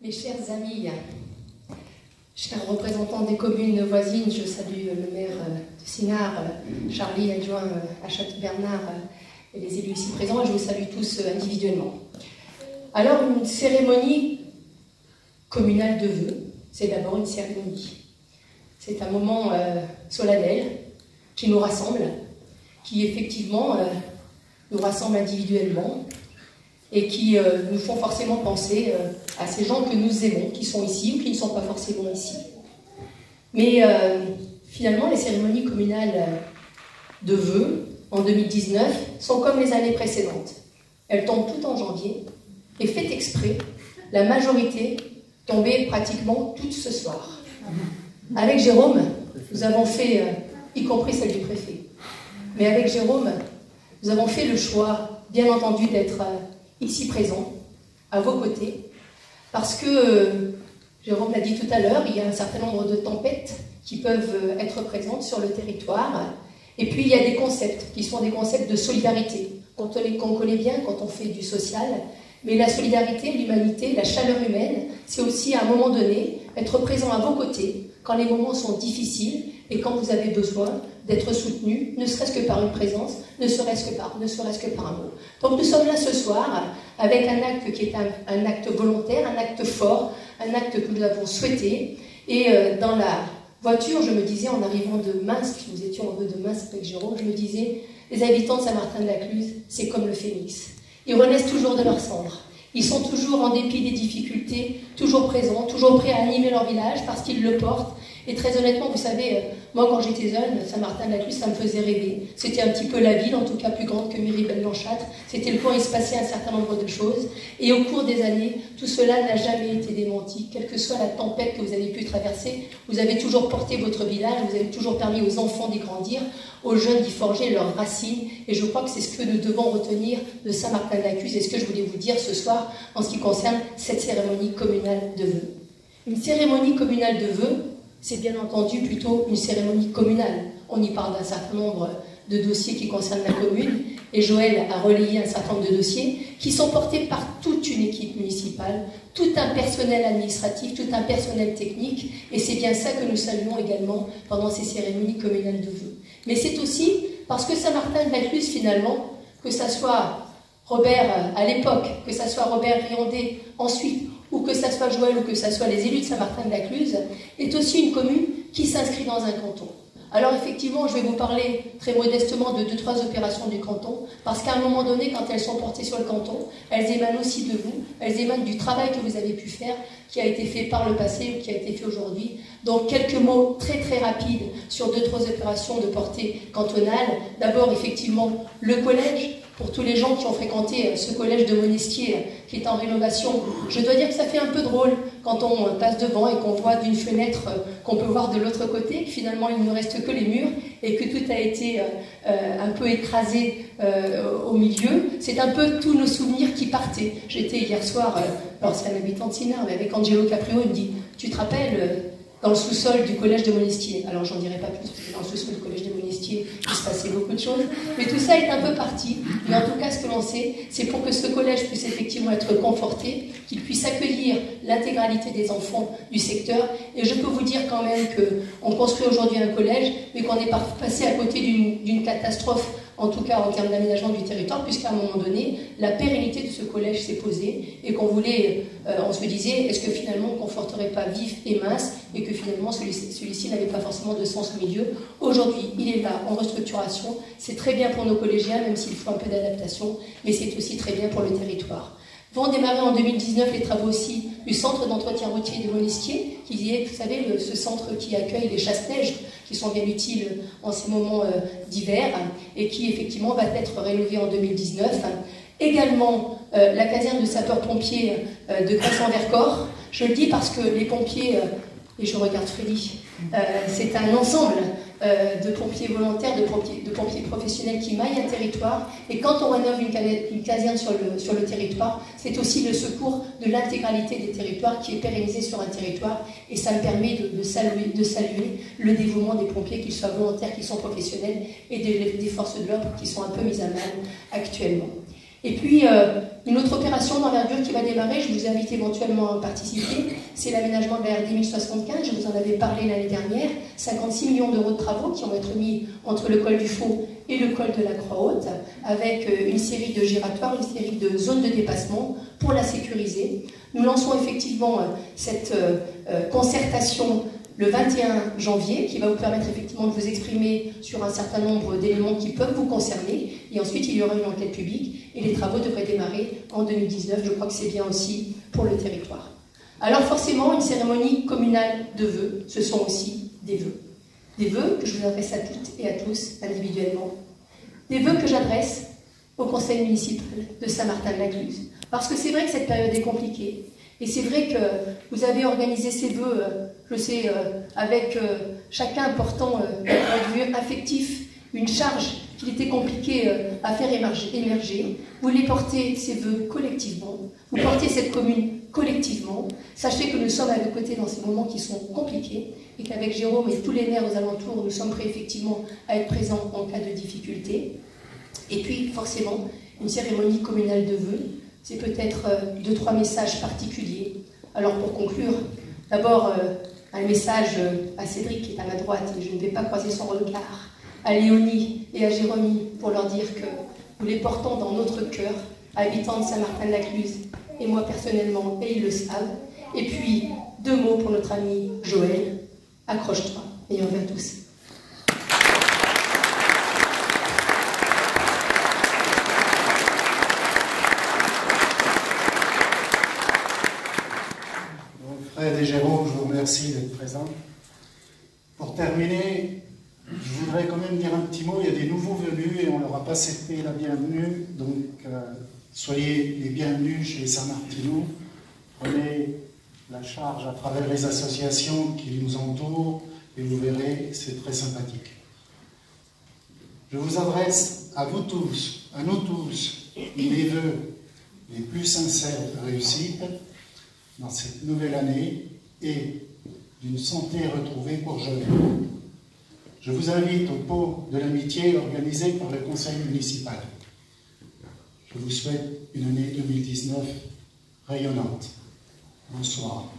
Mes chers amis, chers représentants des communes voisines, je salue le maire de Sinard, Charlie, adjoint à Château-Bernard, et les élus ici présents, et je vous salue tous individuellement. Alors, une cérémonie communale de vœux, c'est d'abord une cérémonie. C'est un moment solennel qui nous rassemble, qui effectivement nous rassemble individuellement, et qui nous font forcément penser à ces gens que nous aimons, qui sont ici ou qui ne sont pas forcément ici. Mais finalement, les cérémonies communales de vœux en 2019 sont comme les années précédentes. Elles tombent toutes en janvier et fait exprès, la majorité tombait pratiquement toutes ce soir. Avec Jérôme, nous avons fait, y compris celle du préfet, mais avec Jérôme, nous avons fait le choix, bien entendu, d'être ici présent, à vos côtés, parce que, Jérôme l'a dit tout à l'heure, il y a un certain nombre de tempêtes qui peuvent être présentes sur le territoire, et puis il y a des concepts qui sont des concepts de solidarité, qu'on connaît bien quand on fait du social, mais la solidarité, l'humanité, la chaleur humaine, c'est aussi à un moment donné être présent à vos côtés quand les moments sont difficiles et quand vous avez besoin d'être soutenu, ne serait-ce que par une présence, ne serait-ce que par un mot. Donc nous sommes là ce soir avec un acte qui est un acte volontaire, un acte fort, un acte que nous avons souhaité. Et dans la voiture, je me disais, en arrivant de Minsk, nous étions en vœu de Minsk avec Jérôme, je me disais, les habitants de Saint-Martin-de-la-Cluse, c'est comme le phénix. Ils renaissent toujours de leurs cendres. Ils sont toujours, en dépit des difficultés, toujours présents, toujours prêts à animer leur village parce qu'ils le portent. Et très honnêtement, vous savez, moi quand j'étais jeune, Saint-Martin-de-la-Cluse, ça me faisait rêver. C'était un petit peu la ville, en tout cas plus grande que Miribel-Blanchâtre. C'était le coin où il se passait un certain nombre de choses. Et au cours des années, tout cela n'a jamais été démenti. Quelle que soit la tempête que vous avez pu traverser, vous avez toujours porté votre village, vous avez toujours permis aux enfants d'y grandir, aux jeunes d'y forger leurs racines. Et je crois que c'est ce que nous devons retenir de Saint-Martin-de-la-Cluse et ce que je voulais vous dire ce soir en ce qui concerne cette cérémonie communale de vœux. Une cérémonie communale de vœux, c'est bien entendu plutôt une cérémonie communale. On y parle d'un certain nombre de dossiers qui concernent la commune, et Joël a relayé un certain nombre de dossiers qui sont portés par toute une équipe municipale, tout un personnel administratif, tout un personnel technique, et c'est bien ça que nous saluons également pendant ces cérémonies communales de vœux. Mais c'est aussi parce que Saint-Martin-de-la-Cluse, finalement, que ça soit Robert à l'époque, que ça soit Robert Riondé ensuite, ou que ça soit Joël, ou que ça soit les élus de Saint-Martin-de-la-Cluse, est aussi une commune qui s'inscrit dans un canton. Alors effectivement, je vais vous parler très modestement de 2-3 opérations du canton, parce qu'à un moment donné, quand elles sont portées sur le canton, elles émanent aussi de vous, elles émanent du travail que vous avez pu faire, qui a été fait par le passé ou qui a été fait aujourd'hui. Donc quelques mots très très rapides sur 2-3 opérations de portée cantonale. D'abord, effectivement, le collège. Pour tous les gens qui ont fréquenté ce collège de Monestier qui est en rénovation, je dois dire que ça fait un peu drôle quand on passe devant et qu'on voit d'une fenêtre qu'on peut voir de l'autre côté, que finalement il ne reste que les murs et que tout a été un peu écrasé au milieu. C'est un peu tous nos souvenirs qui partaient. J'étais hier soir, alors c'est un habitant de Sinard, mais avec Angelo Caprio, il me dit « Tu te rappelles dans le sous-sol du collège de Monestier ?» Alors j'en dirai pas plus, parce que dans le sous-sol du collège de Monestier, il se passait beaucoup de choses. Mais tout ça est un peu parti. Mais en tout cas, ce que l'on sait, c'est pour que ce collège puisse effectivement être conforté, qu'il puisse accueillir l'intégralité des enfants du secteur. Et je peux vous dire quand même qu'on construit aujourd'hui un collège, mais qu'on est passé à côté d'une catastrophe, en tout cas en termes d'aménagement du territoire, puisqu'à un moment donné, la pérennité de ce collège s'est posée et qu'on voulait, on se disait, est-ce que finalement on ne conforterait pas Vif et Mince et que finalement celui-ci n'avait pas forcément de sens au milieu. Aujourd'hui, il est là en restructuration, c'est très bien pour nos collégiens, même s'il faut un peu d'adaptation, mais c'est aussi très bien pour le territoire. Vont démarrer en 2019 les travaux aussi du centre d'entretien routier de Monestier, qui est, vous savez, ce centre qui accueille les chasse-neige, qui sont bien utiles en ces moments d'hiver, et qui effectivement va être rénové en 2019. Également, la caserne de sapeurs-pompiers de Cresson-Vercors. Je le dis parce que les pompiers, et je regarde Freddy, c'est un ensemble de pompiers volontaires, de pompiers professionnels qui maillent un territoire. Et quand on rénove une caserne sur le territoire, c'est aussi le secours de l'intégralité des territoires qui est pérennisé sur un territoire. Et ça me permet de saluer le dévouement des pompiers, qu'ils soient volontaires, qu'ils soient professionnels, et des forces de l'ordre qui sont un peu mises à mal actuellement. Et puis, une autre opération d'envergure qui va démarrer, je vous invite éventuellement à participer, c'est l'aménagement de la RD 1075, je vous en avais parlé l'année dernière, 56 millions d'euros de travaux qui vont être mis entre le col du Faux et le col de la Croix-Haute, avec une série de giratoires, une série de zones de dépassement pour la sécuriser. Nous lançons effectivement cette concertation le 21 janvier, qui va vous permettre effectivement de vous exprimer sur un certain nombre d'éléments qui peuvent vous concerner. Et ensuite, il y aura une enquête publique et les travaux devraient démarrer en 2019. Je crois que c'est bien aussi pour le territoire. Alors forcément, une cérémonie communale de vœux, ce sont aussi des vœux. Des vœux que je vous adresse à toutes et à tous individuellement. Des vœux que j'adresse au conseil municipal de Saint-Martin-de-la-Cluse. Parce que c'est vrai que cette période est compliquée. Et c'est vrai que vous avez organisé ces vœux, je sais, avec chacun portant d'un point de vue affectif une charge qu'il était compliqué à faire émerger. Vous les portez, ces vœux, collectivement. Vous portez cette commune collectivement. Sachez que nous sommes à vos côtés dans ces moments qui sont compliqués et qu'avec Jérôme et tous les maires aux alentours, nous sommes prêts effectivement à être présents en cas de difficulté. Et puis, forcément, une cérémonie communale de vœux. C'est peut-être 2-3 messages particuliers. Alors pour conclure, d'abord un message à Cédric qui est à ma droite, et je ne vais pas croiser son regard, à Léonie et à Jérémie pour leur dire que nous les portons dans notre cœur, habitants de Saint-Martin-de-la-Cluse, et moi personnellement, et ils le savent. Et puis 2 mots pour notre ami Joël, accroche-toi, et on revient tous. Fred et Jérôme, je vous remercie d'être présents. Pour terminer, je voudrais quand même dire un petit mot. Il y a des nouveaux venus et on ne leur a pas souhaité la bienvenue. Donc, soyez les bienvenus chez Saint-Martineau. Prenez la charge à travers les associations qui nous entourent et vous verrez, c'est très sympathique. Je vous adresse à vous tous, à nous tous, les vœux les plus sincères de réussite dans cette nouvelle année et d'une santé retrouvée pour Joël. Je vous invite au pot de l'amitié organisé par le conseil municipal. Je vous souhaite une année 2019 rayonnante. Bonsoir.